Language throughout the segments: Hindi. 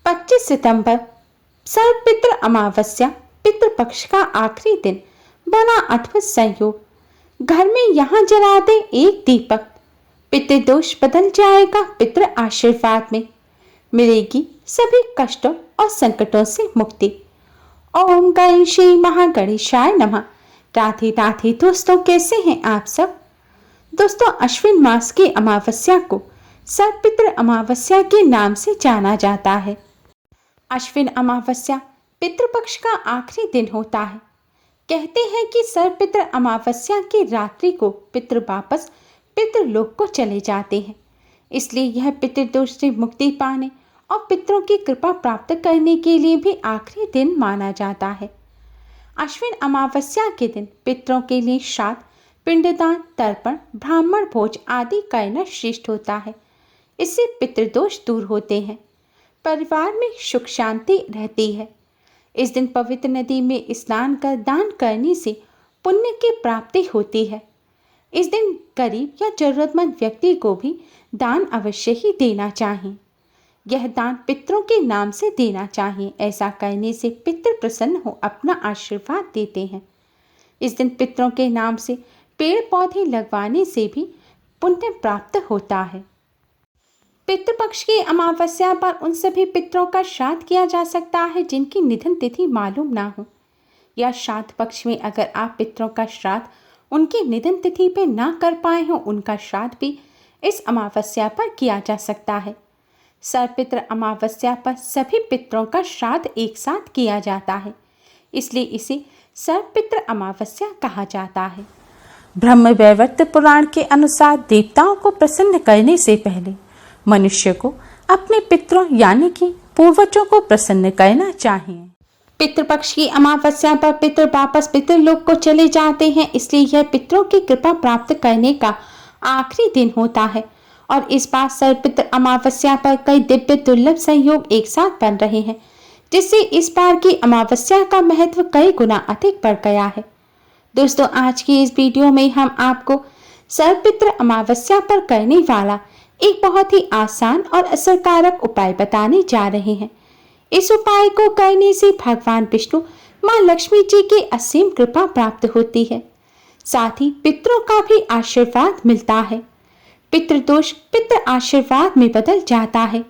25 सितंबर सर्वपितृ अमावस्या, पितृपक्ष का आखिरी दिन, बना अद्भुत संयोग। घर में यहाँ जला दे एक दीपक, पितृदोष बदल जाएगा पितृ आशीर्वाद में, मिलेगी सभी कष्टों और संकटों से मुक्ति। ओम गणेशाय महागणेशाय नमः। राधे राधे दोस्तों, कैसे हैं आप सब। दोस्तों, अश्विन मास की अमावस्या को सर्वपितृ अमावस्या के नाम से जाना जाता है। अश्विन अमावस्या पितृपक्ष का आखिरी दिन होता है। कहते हैं कि सर्वपितृ अमावस्या की रात्रि को पितृ वापस पितृलोक को चले जाते हैं, इसलिए यह पितृदोष से मुक्ति पाने और पितरों की कृपा प्राप्त करने के लिए भी आखिरी दिन माना जाता है। अश्विन अमावस्या के दिन पितरों के लिए श्राद्ध, पिंडदान, तर्पण, ब्राह्मण भोज आदि करना श्रेष्ठ होता है। इससे पितृदोष दूर होते हैं, परिवार में सुख शांति रहती है। इस दिन पवित्र नदी में स्नान कर दान करने से पुण्य की प्राप्ति होती है। इस दिन गरीब या जरूरतमंद व्यक्ति को भी दान अवश्य ही देना चाहिए। यह दान पितरों के नाम से देना चाहिए। ऐसा करने से पितृ प्रसन्न हो अपना आशीर्वाद देते हैं। इस दिन पितरों के नाम से पेड़ पौधे लगवाने से भी पुण्य प्राप्त होता है। पितृपक्ष की अमावस्या पर उन सभी पितरों का श्राद्ध किया जा सकता है जिनकी निधन तिथि मालूम ना हो, या श्राद्ध पक्ष में अगर आप पितरों का श्राद्ध उनकी निधन तिथि पे ना कर पाए हो, उनका श्राद्ध भी इस अमावस्या पर किया जा सकता है। सर्वपितृ अमावस्या पर सभी पितरों का श्राद्ध एक साथ किया जाता है, इसलिए इसे सर्वपितृ अमावस्या कहा जाता है। ब्रह्मवैवर्त पुराण के अनुसार देवताओं को प्रसन्न करने से पहले मनुष्य को अपने पितरों यानी कि पूर्वजों को प्रसन्न करना चाहिए। पितृपक्ष की अमावस्या पर पितृ वापस पितृलोक को चले जाते हैं, इसलिए यह पितरों की कृपा प्राप्त करने का आखिरी दिन होता है। और इस बार सर्वपितृ अमावस्या पर कई दिव्य दुर्लभ संयोग एक साथ बन रहे हैं, जिससे इस बार की अमावस्या का महत्व कई गुना अधिक बढ़ गया है। दोस्तों, आज की इस वीडियो में हम आपको सर्वपितृ अमावस्या पर करने वाला एक बहुत ही आसान और असरकारक उपाय बताने जा रहे हैं। इस उपाय को करने से भगवान विष्णु, मां लक्ष्मी जी की असीम कृपा प्राप्त होती है, साथ ही पितरों का भी आशीर्वाद मिलता है। पितृदोष पितृ आशीर्वाद में बदल जाता है,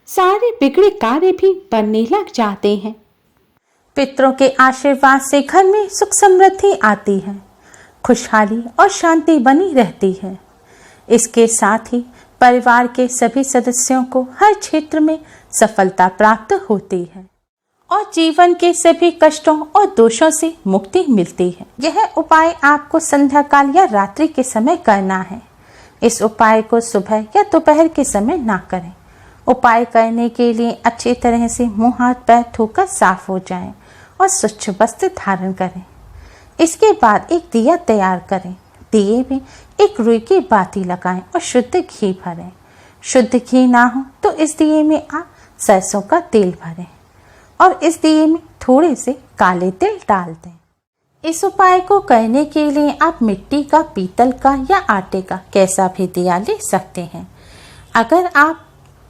सारे बिगड़े कार्य भी बनने लग जाते हैं। पितरों के आशीर्वाद से घर में सुख समृद्धि आती है, खुशहाली और शांति बनी रहती है। इसके साथ ही परिवार के सभी सदस्यों को हर क्षेत्र में सफलता प्राप्त होती है और जीवन के सभी कष्टों और दोषों से मुक्ति मिलती है। यह उपाय आपको संध्या काल या रात्रि के समय करना है। इस उपाय को सुबह या दोपहर के समय ना करें। उपाय करने के लिए अच्छी तरह से मुंह हाथ पैर धोकर साफ हो जाएं और स्वच्छ वस्त्र धारण करें। इसके बाद एक दिया तैयार करें। दिए में एक रुई की बाती लगाएं और शुद्ध घी भरें। शुद्ध घी ना हो तो इस दिए में आप सरसों का तेल भरें और इस दिए में थोड़े से काले तिल डाल दें। इस उपाय को करने के लिए आप मिट्टी का, पीतल का या आटे का कैसा भी दिया ले सकते हैं। अगर आप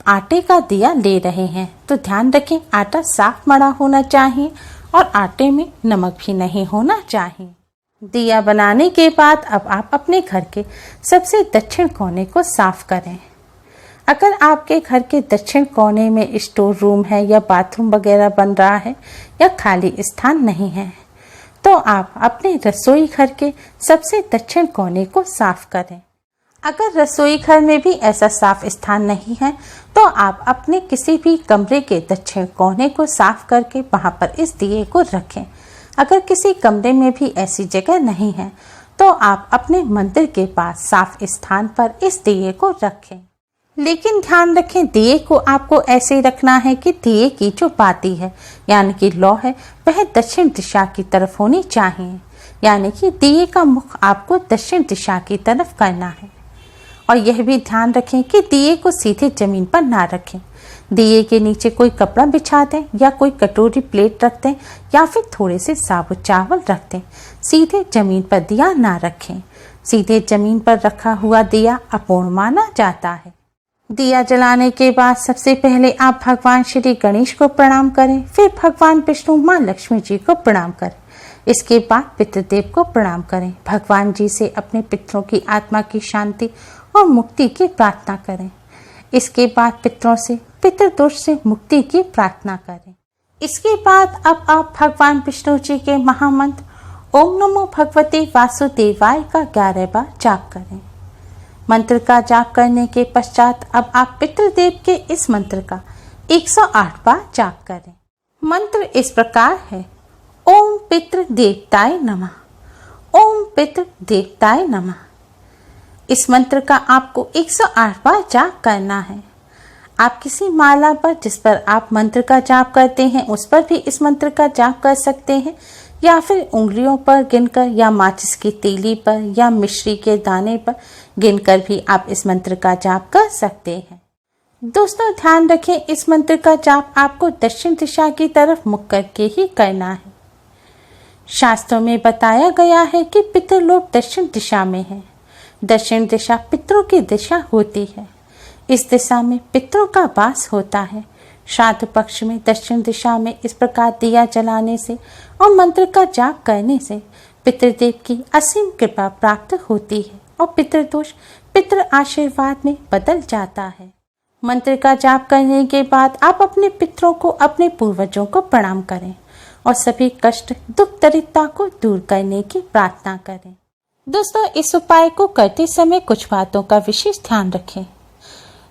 आटे का दिया ले रहे हैं तो ध्यान रखें आटा साफ मड़ा होना चाहिए और आटे में नमक भी नहीं होना चाहिए। दिया बनाने के बाद अब आप अपने घर के सबसे दक्षिण कोने को साफ करें। अगर आपके घर के दक्षिण कोने में स्टोर रूम है या बाथरूम वगैरह बन रहा है या खाली स्थान नहीं है तो आप अपने रसोई घर के सबसे दक्षिण कोने को साफ करें। अगर रसोई घर में भी ऐसा साफ स्थान नहीं है तो आप अपने किसी भी कमरे के दक्षिण कोने को साफ करके वहां पर इस दिए को रखें। अगर किसी कमरे में भी ऐसी जगह नहीं है तो आप अपने मंदिर के पास साफ स्थान पर इस दिए को रखें। लेकिन ध्यान रखें दिए को आपको ऐसे रखना है कि दिए की जो बाती है यानी कि लौ है वह दक्षिण दिशा की तरफ होनी चाहिए, यानी कि दिए का मुख आपको दक्षिण दिशा की तरफ करना है। और यह भी ध्यान रखें कि दिए को सीधे जमीन पर ना रखें। दिए के नीचे कोई कपड़ा बिछा दें या कोई कटोरी प्लेट रख दें या फिर थोड़े से साबुत चावल रख दें। सीधे जमीन पर दिया ना रखें। सीधे जमीन पर रखा हुआ दिया अपूर्ण माना जाता है। दिया जलाने के बाद सबसे पहले आप भगवान श्री गणेश को प्रणाम करें, फिर भगवान विष्णु, माँ लक्ष्मी जी को प्रणाम करें। इसके बाद पितृदेव को प्रणाम करें। भगवान जी से अपने पितरों की आत्मा की शांति और मुक्ति की प्रार्थना करें। इसके बाद पितरों से पितृदोष से मुक्ति की प्रार्थना करें। इसके बाद अब आप भगवान विष्णु जी के महामंत्र ओम नमो भगवते वासुदेवाय का 11 बार जाप करें। मंत्र का जाप करने के पश्चात अब आप पितृदेव के इस मंत्र का 108 बार जाप करें। मंत्र इस प्रकार है, ओम पितृ देवताय नमः, ओम पितृ देवताय नमः। इस मंत्र का आपको 108 बार जाप करना है। आप किसी माला पर जिस पर आप मंत्र का जाप करते हैं उस पर भी इस मंत्र का जाप कर सकते हैं, या फिर उंगलियों पर गिनकर, या माचिस की तीली पर, या मिश्री के दाने पर गिनकर भी आप इस मंत्र का जाप कर सकते हैं। दोस्तों ध्यान रखें, इस मंत्र का जाप आपको दक्षिण दिशा की तरफ मुख करके ही करना है। शास्त्रों में बताया गया है कि पितृलोक दक्षिण दिशा में है। दक्षिण दिशा पितरों की दिशा होती है। इस दिशा में पितरों का वास होता है। श्राद्ध पक्ष में दक्षिण दिशा में इस प्रकार दिया जलाने से और मंत्र का जाप करने से पितृदेव की असीम कृपा प्राप्त होती है और पितृदोष पितृ आशीर्वाद में बदल जाता है। मंत्र का जाप करने के बाद आप अपने पितरों को, अपने पूर्वजों को प्रणाम करें और सभी कष्ट, दुख, दरिद्रता को दूर करने की प्रार्थना करें। दोस्तों इस उपाय को करते समय कुछ बातों का विशेष ध्यान रखें।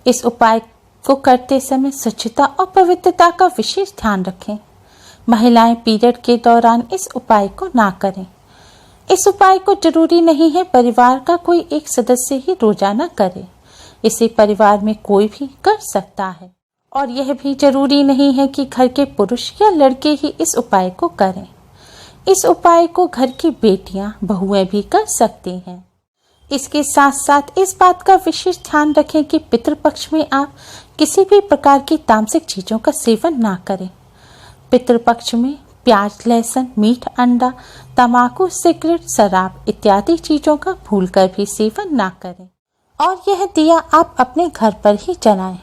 इस उपाय को करते समय स्वच्छता और पवित्रता का विशेष ध्यान रखें। महिलाएं पीरियड के दौरान इस उपाय को ना करें। इस उपाय को जरूरी नहीं है परिवार का कोई एक सदस्य ही रोजाना करे। इसे परिवार में कोई भी कर सकता है और यह भी जरूरी नहीं है कि घर के पुरुष या लड़के ही इस उपाय को करें। इस उपाय को घर की बेटियां, बहुएं भी कर सकती हैं। इसके साथ साथ इस बात का विशेष ध्यान रखें कि पितृपक्ष में आप किसी भी प्रकार की तामसिक चीजों का सेवन ना करें। पितृपक्ष में प्याज, लहसुन, मीठ, अंडा, तंबाकू, सिगरेट, शराब इत्यादि चीजों का भूलकर भी सेवन ना करें और यह दिया आप अपने घर पर ही जलाएं।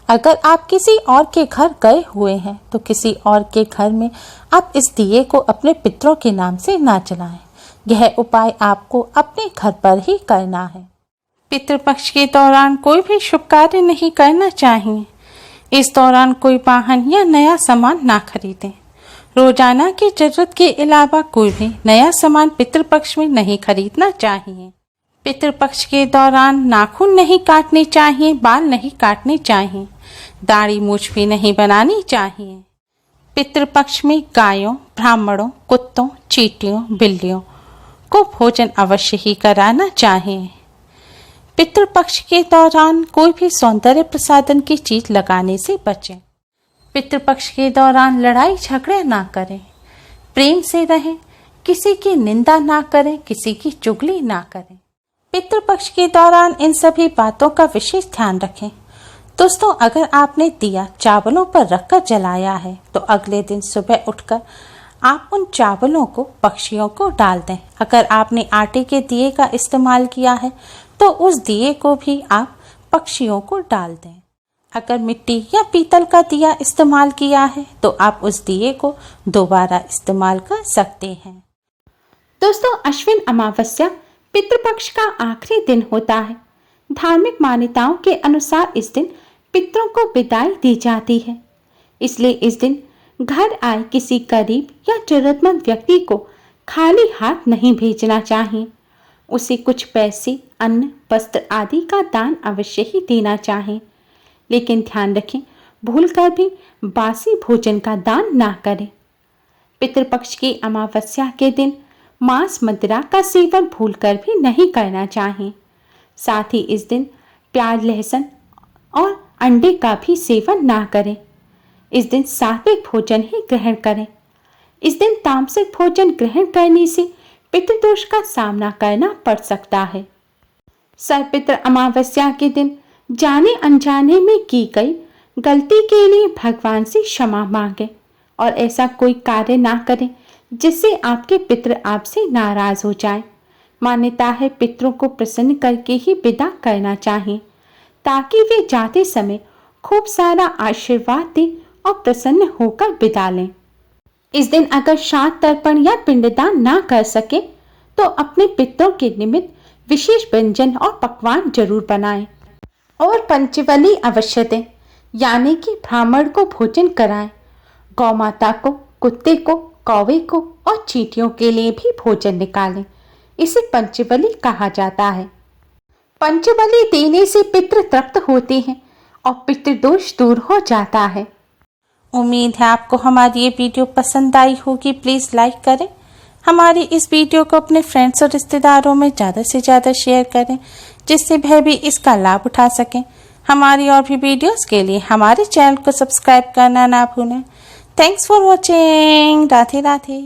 अगर आप किसी और के घर गए हुए हैं तो किसी और के घर में आप इस दिए को अपने पितरों के नाम से ना जलाएं। यह उपाय आपको अपने घर पर ही करना है। पितृपक्ष के दौरान कोई भी शुभ कार्य नहीं करना चाहिए। इस दौरान कोई वाहन या नया सामान ना खरीदें। रोजाना की जरूरत के अलावा कोई भी नया सामान पितृपक्ष में नहीं खरीदना चाहिए। पितृपक्ष के दौरान नाखून नहीं काटने चाहिए, बाल नहीं काटने चाहिए, दाढ़ी मूछ भी नहीं बनानी चाहिए। पितृपक्ष में गायों, ब्राह्मणों, कुत्तों, चींटियों, बिल्लियों को भोजन अवश्य ही कराना चाहिए। पितृपक्ष के दौरान कोई भी सौंदर्य प्रसाधन की चीज लगाने से बचें। पितृपक्ष के दौरान लड़ाई झगड़े ना करें, प्रेम से रहें, किसी की निंदा ना करें, किसी की चुगली ना करें। पितृपक्ष के दौरान इन सभी बातों का विशेष ध्यान रखें। दोस्तों अगर आपने दिया चावलों पर रखकर जलाया है तो अगले दिन सुबह उठकर आप उन चावलों को पक्षियों को डाल दें। अगर आपने आटे के दिए का इस्तेमाल किया है तो उस दिए को भी आप पक्षियों को डाल दें। अगर मिट्टी या पीतल का दिया इस्तेमाल किया है तो आप उस दिए को दोबारा इस्तेमाल कर सकते हैं। दोस्तों अश्विन अमावस्या पितृपक्ष का आखिरी दिन होता है। धार्मिक मान्यताओं के अनुसार इस दिन पितरों को विदाई दी जाती है। इसलिए इस दिन घर आए किसी गरीब या जरूरतमंद व्यक्ति को खाली हाथ नहीं भेजना चाहिए। उसे कुछ पैसे, अन्न, वस्त्र आदि का दान अवश्य ही देना चाहिए। लेकिन ध्यान रखें, भूलकर भी बासी भोजन का दान ना करें। पितृपक्ष की अमावस्या के दिन मांस, मदिरा का सेवन भूलकर भी नहीं करना चाहिए। साथ ही इस दिन प्याज, लहसुन और अंडे का भी सेवन ना करें। इस दिन सात्विक भोजन ही ग्रहण करें। इस दिन तामसिक भोजन ग्रहण करने से पितृदोष का सामना करना पड़ सकता है। सर्वपितृ अमावस्या के दिन जाने अनजाने में की गई गलती के लिए भगवान से क्षमा मांगे और ऐसा कोई कार्य ना करें जिससे आपके पितृ आपसे नाराज हो जाए। मान्यता है पितरों को प्रसन्न करके ही विदा करना चाहिए। ताकि वे जाते समय खूब सारा आशीर्वाद दें और प्रसन्न होकर बिता लें। इस दिन अगर श्राद्ध तर्पण या पिंडदान ना कर सके तो अपने पितरों के निमित्त विशेष व्यंजन और पकवान जरूर बनाएं और पंचबली अवश्य दें, यानी कि ब्राह्मण को भोजन कराएं। गौ माता को, कुत्ते को, कौवे को और चींटियों के लिए भी भोजन निकालें। इसे पंचबली कहा जाता है। पंचबली देने से पितृ तृप्त होते हैं और पितृदोष दूर हो जाता है। उम्मीद है आपको हमारी ये वीडियो पसंद आई होगी। प्लीज़ लाइक करें। हमारी इस वीडियो को अपने फ्रेंड्स और रिश्तेदारों में ज़्यादा से ज़्यादा शेयर करें, जिससे वह भी इसका लाभ उठा सकें। हमारी और भी वीडियोस के लिए हमारे चैनल को सब्सक्राइब करना ना भूलें। Thanks for watching. Radhe Radhe.